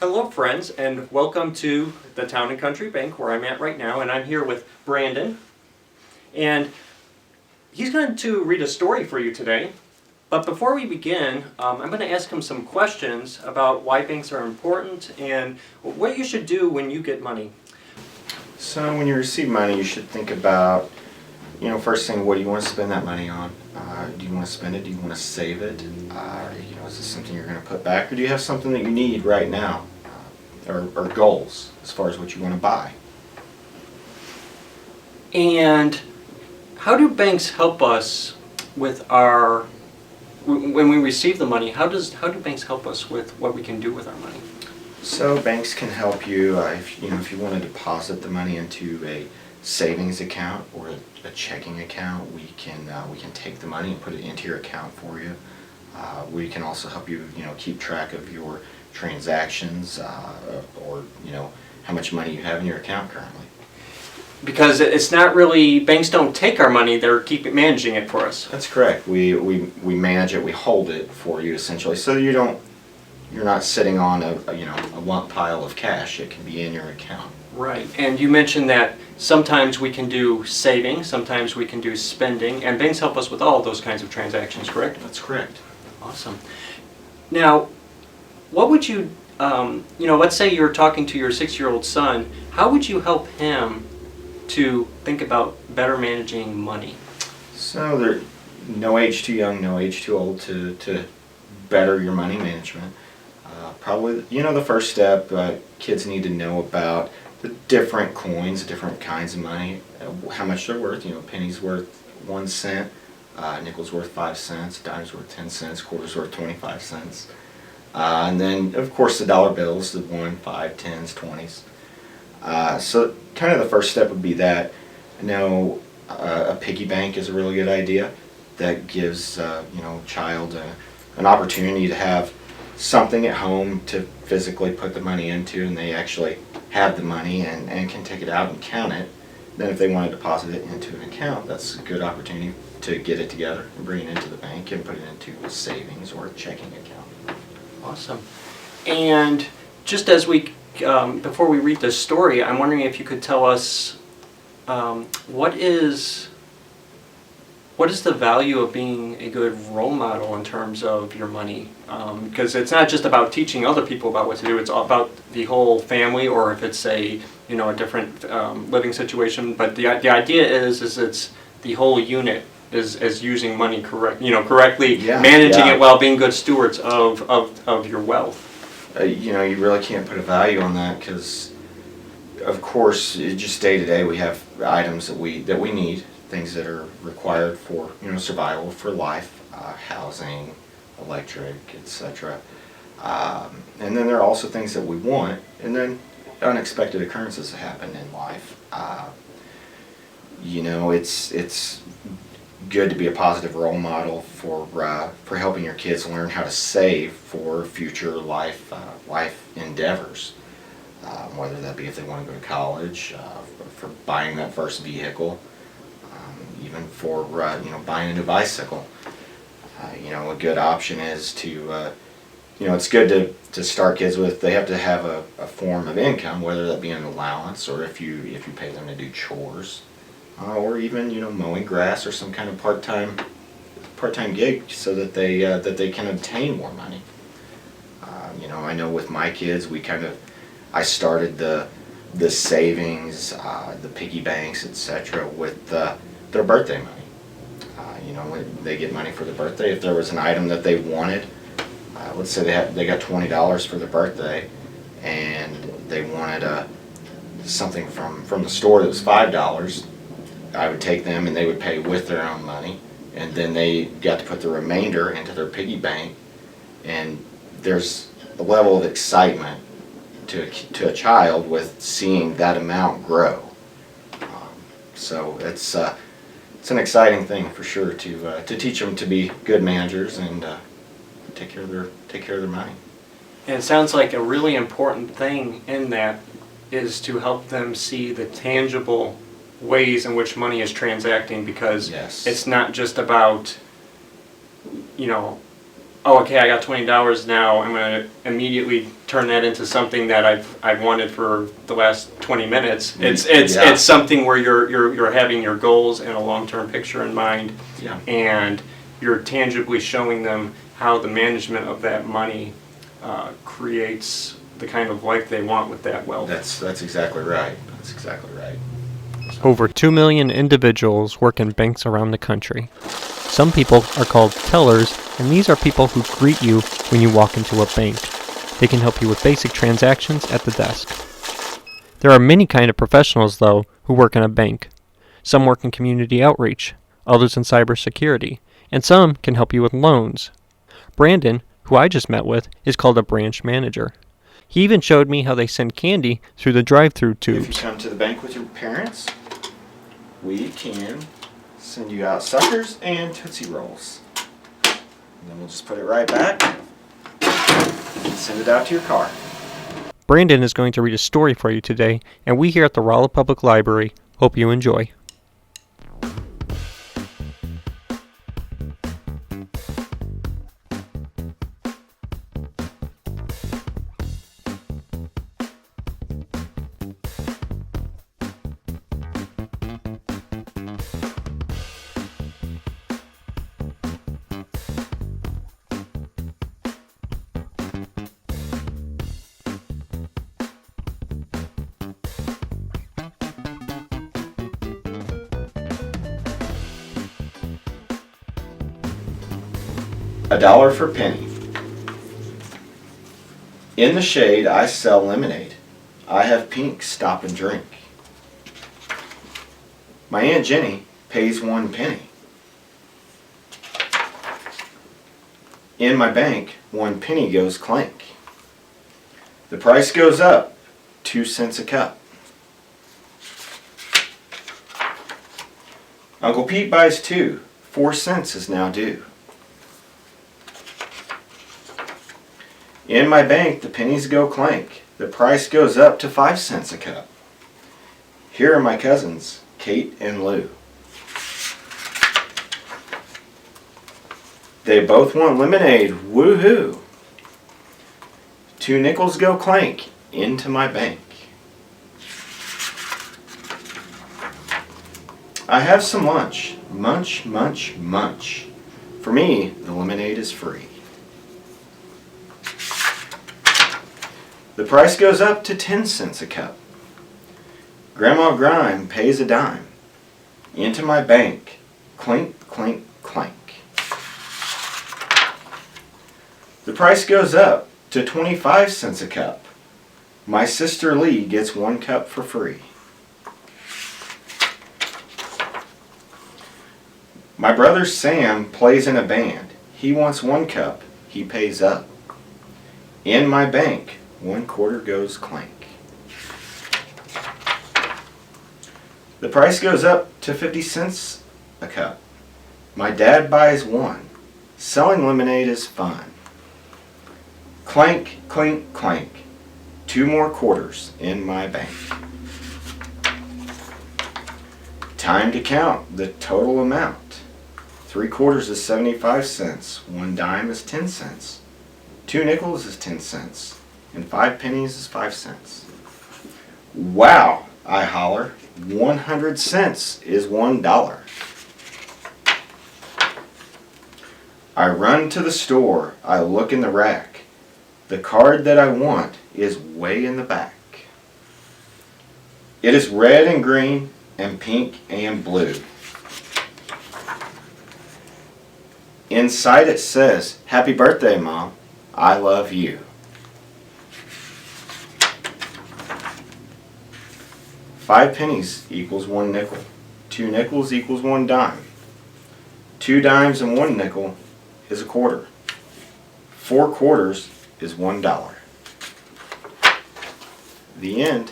Hello friends, and welcome to the Town and Country Bank where I'm at right now, and I'm here with Brandon, and he's going to read a story for you today. But before we begin, I'm going to ask him some questions about why banks are important and what you should do when you get money. So when you receive money, you should think about, first thing, what do you want to spend that money on? Do you want to spend it? Do you want to save it? Is this something you're going to put back? Or do you have something that you need right now? Or goals as far as what you want to buy? And how do banks help us with when we receive the money, how do banks help us with what we can do with our money? So banks can help you if you want to deposit the money into a savings account or a checking account. We can take the money and put it into your account for you. We can also help you keep track of your transactions or how much money you have in your account currently. Because it's not really, banks don't take our money, they're managing it for us. That's correct. We manage it, we hold it for you essentially, so you're not sitting on a lump pile of cash. It can be in your account. Right. And you mentioned that sometimes we can do saving, sometimes we can do spending, and banks help us with all of those kinds of transactions, correct? That's correct. Awesome. Now, what would you, let's say you're talking to your 6-year-old son, how would you help him to think about better managing money? So there's no age too young, no age too old to better your money management. Probably, the first step, kids need to know about the different coins, different kinds of money, how much they're worth. Penny's worth 1 cent, nickel's worth 5 cents, dime's worth 10 cents, quarter's worth 25 cents. And then, of course, the dollar bills, the 1, 5, 10s, 20s. So kind of the first step would be that. A piggy bank is a really good idea. That gives child an opportunity to have something at home to physically put the money into, and they actually have the money and can take it out and count it. Then if they want to deposit it into an account, that's a good opportunity to get it together and bring it into the bank and put it into a savings or a checking account. Awesome. And just as before we read this story, I'm wondering if you could tell us what is the value of being a good role model in terms of your money? Because it's not just about teaching other people about what to do, it's all about the whole family, or if it's a different living situation. But the idea is it's the whole unit is using money correctly, managing it while being good stewards of your wealth. You really can't put a value on that because, of course, just day to day we have items that we need, things that are required for survival, for life, housing, electric, etc. And then there are also things that we want, and then unexpected occurrences that happen in life. It's good to be a positive role model for helping your kids learn how to save for future life endeavors, whether that be if they want to go to college, for buying that first vehicle, even for buying a new bicycle. A good option is to it's good to start kids with, they have to have a form of income, whether that be an allowance or if you pay them to do chores. Or even mowing grass or some kind of part-time gig, so that they can obtain more money. I know with my kids, I started the savings, the piggy banks, etc. with their birthday money. When they get money for their birthday, if there was an item that they wanted, let's say they got $20 for their birthday, and they wanted something from the store that was $5. I would take them and they would pay with their own money, and then they got to put the remainder into their piggy bank, and there's a level of excitement to a child with seeing that amount grow. So it's an exciting thing for sure to teach them to be good managers and take care of their money. And it sounds like a really important thing in that is to help them see the tangible ways in which money is transacting, because Yes. it's not just about oh, okay, I got $20 now. I'm going to immediately turn that into something that I've wanted for the last 20 minutes. It's something where you're having your goals and a long-term picture in mind, Yeah. and you're tangibly showing them how the management of that money creates the kind of life they want with that wealth. That's exactly right. That's exactly right. Over 2 million individuals work in banks around the country. Some people are called tellers, and these are people who greet you when you walk into a bank. They can help you with basic transactions at the desk. There are many kind of professionals, though, who work in a bank. Some work in community outreach, others in cybersecurity, and some can help you with loans. Brandon, who I just met with, is called a branch manager. He even showed me how they send candy through the drive-through If you tubes. come to the bank with your parents, we can send you out suckers and Tootsie Rolls. And then we'll just put it right back and send it out to your car. Brandon is going to read a story for you today, and we here at the Rolla Public Library hope you enjoy. $1 for penny. In the shade, I sell lemonade. I have pink, stop and drink. My Aunt Jenny pays 1 penny. In my bank, 1 penny goes clank. The price goes up, 2 cents a cup. Uncle Pete buys 2, 4 cents is now due. In my bank, the pennies go clank. The price goes up to 5 cents a cup. Here are my cousins, Kate and Lou. They both want lemonade, woohoo! 2 nickels go clank into my bank. I have some lunch, munch, munch, munch. For me, the lemonade is free. The price goes up to 10 cents a cup. Grandma Grime pays a dime. Into my bank, clink, clink, clank. The price goes up to 25 cents a cup. My sister Lee gets 1 cup for free. My brother Sam plays in a band. He wants 1 cup. He pays up. In my bank, 1 quarter goes clank. The price goes up to 50 cents a cup. My dad buys 1. Selling lemonade is fun. Clank, clink, clank. 2 more quarters in my bank. Time to count the total amount. 3 quarters is 75 cents. 1 dime is 10 cents. 2 nickels is 10 cents. And 5 pennies is 5 cents. Wow, I holler. 100 cents is $1. I run to the store. I look in the rack. The card that I want is way in the back. It is red and green and pink and blue. Inside it says, "Happy birthday, Mom. I love you." Five pennies equals 1 nickel. 2 nickels equals 1 dime. 2 dimes and 1 nickel is a quarter. 4 quarters is $1. The end.